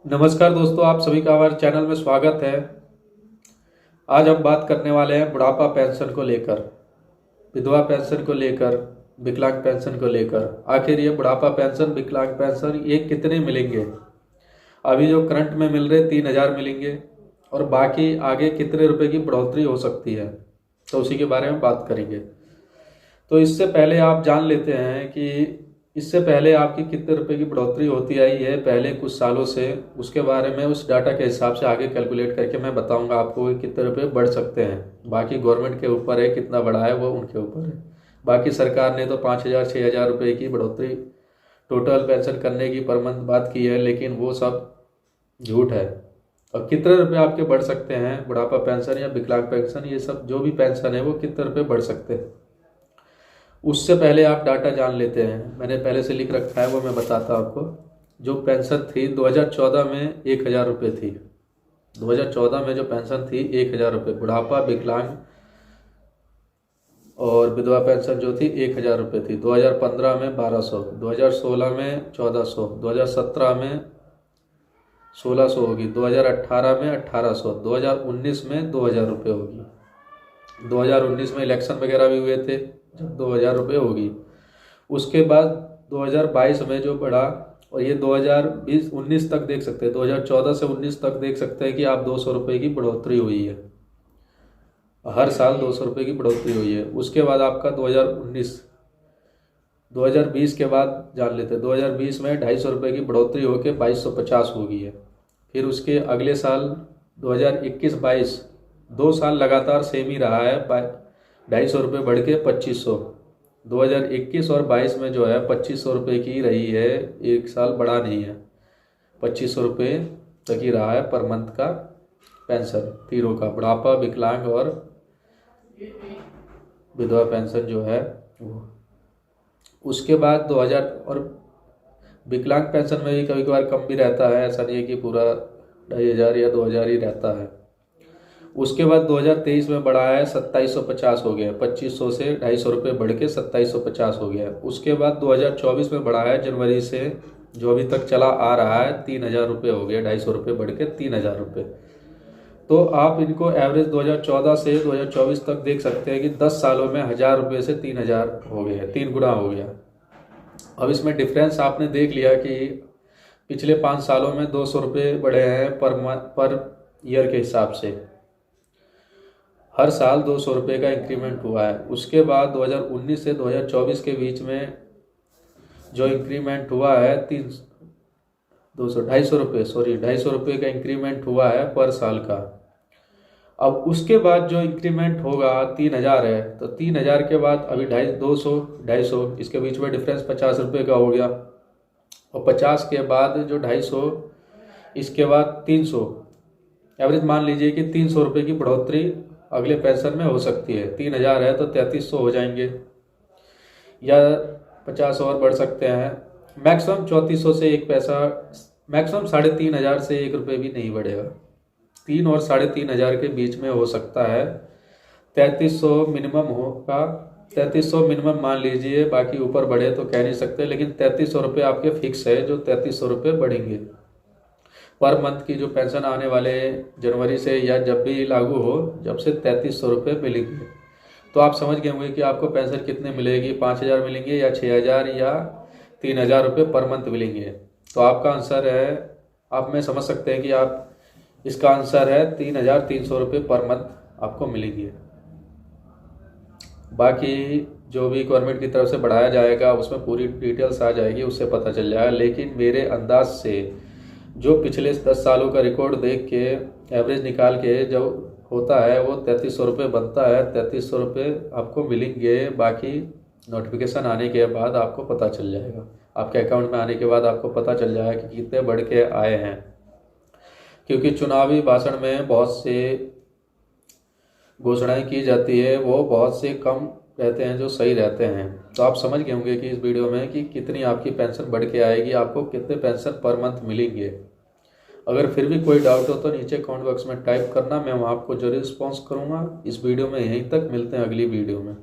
नमस्कार दोस्तों, आप सभी का हमारे चैनल में स्वागत है। आज हम बात करने वाले हैं बुढ़ापा पेंशन को लेकर, विधवा पेंशन को लेकर, विकलांग पेंशन को लेकर। आखिर ये बुढ़ापा पेंशन, विकलांग पेंशन ये कितने मिलेंगे? अभी जो करंट में मिल रहे 3,000 मिलेंगे और बाकी आगे कितने रुपए की बढ़ोतरी हो सकती है, तो उसी के बारे में बात करेंगे। तो इससे पहले आप जान लेते हैं कि इससे पहले आपकी कितने रुपए की बढ़ोतरी होती आई है पहले कुछ सालों से। उसके बारे में उस डाटा के हिसाब से आगे कैलकुलेट करके मैं बताऊंगा आपको कि कितने रुपए बढ़ सकते हैं। बाकी गवर्नमेंट के ऊपर है, कितना बढ़ा है वो उनके ऊपर है। बाकी सरकार ने तो 5,000 6,000 रुपये की बढ़ोतरी टोटल पेंशन करने की पर मंथ बात की है, लेकिन वो सब झूठ है। और कितने रुपए आपके बढ़ सकते हैं बुढ़ापा पेंशन या विकलांग पेंशन, ये सब जो भी पेंशन है वो कितने रुपए बढ़ सकते हैं, उससे पहले आप डाटा जान लेते हैं। मैंने पहले से लिख रखा है, वो मैं बताता हूँ आपको। जो पेंशन थी 2014 में 1,000 रुपये थी। 2014 में जो पेंशन थी 1,000 रुपये, बुढ़ापा, विकलांग और विधवा पेंशन जो थी 1,000 रुपये थी। 2015 में 1,200, 2016 में 1,400, 2017 में 1,600 होगी, 2018 में 1,800, 2019 में 2,000 रुपये होगी। 2019 में इलेक्शन वगैरह भी हुए थे, जब 2,000 रुपये होगी। उसके बाद 2022 में जो बढ़ा, और ये 2020-19 तक देख सकते हैं, 2014 से 19 तक देख सकते हैं कि आप 200 रुपये की बढ़ोतरी हुई है। हर साल 200 रुपये की बढ़ोतरी हुई है। उसके बाद आपका 2020 के बाद जान लेते हैं, 2020 में 250 रुपये की बढ़ोतरी होकर 2,250 हो गई है। फिर उसके अगले साल 2021-22 2 साल लगातार सेम ही रहा है, 250 रुपये बढ़ के 2,500। 2021 और 22 में जो है 2,500 रुपये की रही है, एक साल बढ़ा नहीं है। 2,500 रुपये तक ही रहा है पर मंथ का पेंशन, तीनों का, बुढ़ापा, विकलांग और विधवा पेंशन जो है वो। उसके बाद 2000 और विकलांग पेंशन में भी कभी कभार कम भी रहता है, ऐसा नहीं है कि पूरा 2,500 या 2,000 ही रहता है। उसके बाद 2023 में बढ़ा है, 2,750 हो गया, 2,500 से 250 रुपये बढ़ के 2,750 हो गया। उसके बाद 2024 में बढ़ा है, जनवरी से जो अभी तक चला आ रहा है, 3,000 रुपये हो गया, 250 रुपये बढ़ के 3,000 रुपये। तो आप इनको एवरेज 2014 से 2024 तक देख सकते हैं कि 10 सालों में 1,000 रुपये से 3,000 हो गया, 3 गुना हो गया। अब इसमें डिफरेंस आपने देख लिया कि पिछले 5 सालों में 200 रुपये बढ़े हैं पर ईयर के हिसाब से। हर साल 200 रुपये का इंक्रीमेंट हुआ है। उसके बाद 2019 से 2024 के बीच में जो इंक्रीमेंट हुआ है 250 रुपये का इंक्रीमेंट हुआ है पर साल का। अब उसके बाद जो इंक्रीमेंट होगा 3,000 है, तो 3,000 के बाद अभी 250, इसके बीच में डिफरेंस 50 रुपये का हो गया। और 50 के बाद जो 250, इसके बाद 300, एवरेज मान लीजिए कि 300 रुपये की बढ़ोतरी अगले पेंशन में हो सकती है। 3,000 है तो 3,300 हो जाएंगे, या 50 और बढ़ सकते हैं। मैक्सिमम 3,400 से 1 पैसा, मैक्सिमम 3,500 से 1 रुपये भी नहीं बढ़ेगा। 3 और 3,500 के बीच में हो सकता है। 3,300 मिनिमम होगा, 3,300 मिनिमम मान लीजिए, बाकी ऊपर बढ़े तो कह नहीं सकते, लेकिन 3,300 रुपये आपके फिक्स है, जो 3,300 रुपये बढ़ेंगे पर मंथ की। जो पेंशन आने वाले जनवरी से या जब भी लागू हो, जब से 3,300 रुपये मिलेंगे। तो आप समझ गए होंगे कि आपको पेंशन कितने मिलेगी, 5,000 मिलेंगे या 6,000 या 3,000 रुपये पर मंथ मिलेंगे। तो आपका आंसर है, आप में समझ सकते हैं कि आप, इसका आंसर है 3,300 रुपये पर मंथ आपको मिलेंगे। बाकी जो भी गवर्नमेंट की तरफ से बढ़ाया जाएगा उसमें पूरी डिटेल्स आ जाएगी, उससे पता चल जाएगा। लेकिन मेरे अंदाज से जो पिछले 10 सालों का रिकॉर्ड देख के एवरेज निकाल के जो होता है वो 3,300 रुपये बनता है। 3,300 रुपये आपको मिलेंगे। बाकी नोटिफिकेशन आने के बाद आपको पता चल जाएगा, आपके अकाउंट में आने के बाद आपको पता चल जाएगा कि कितने बढ़ के आए हैं। क्योंकि चुनावी भाषण में बहुत से घोषणाएं की जाती है, वो बहुत से कम रहते हैं जो सही रहते हैं। तो आप समझ गए होंगे कि इस वीडियो में कि कितनी आपकी पेंशन बढ़ के आएगी, आपको कितने पेंशन पर मंथ मिलेंगे। अगर फिर भी कोई डाउट हो तो नीचे कमेंट बॉक्स में टाइप करना, मैं वहाँ आपको जरूर रिस्पॉन्स करूँगा। इस वीडियो में यहीं तक, मिलते हैं अगली वीडियो में।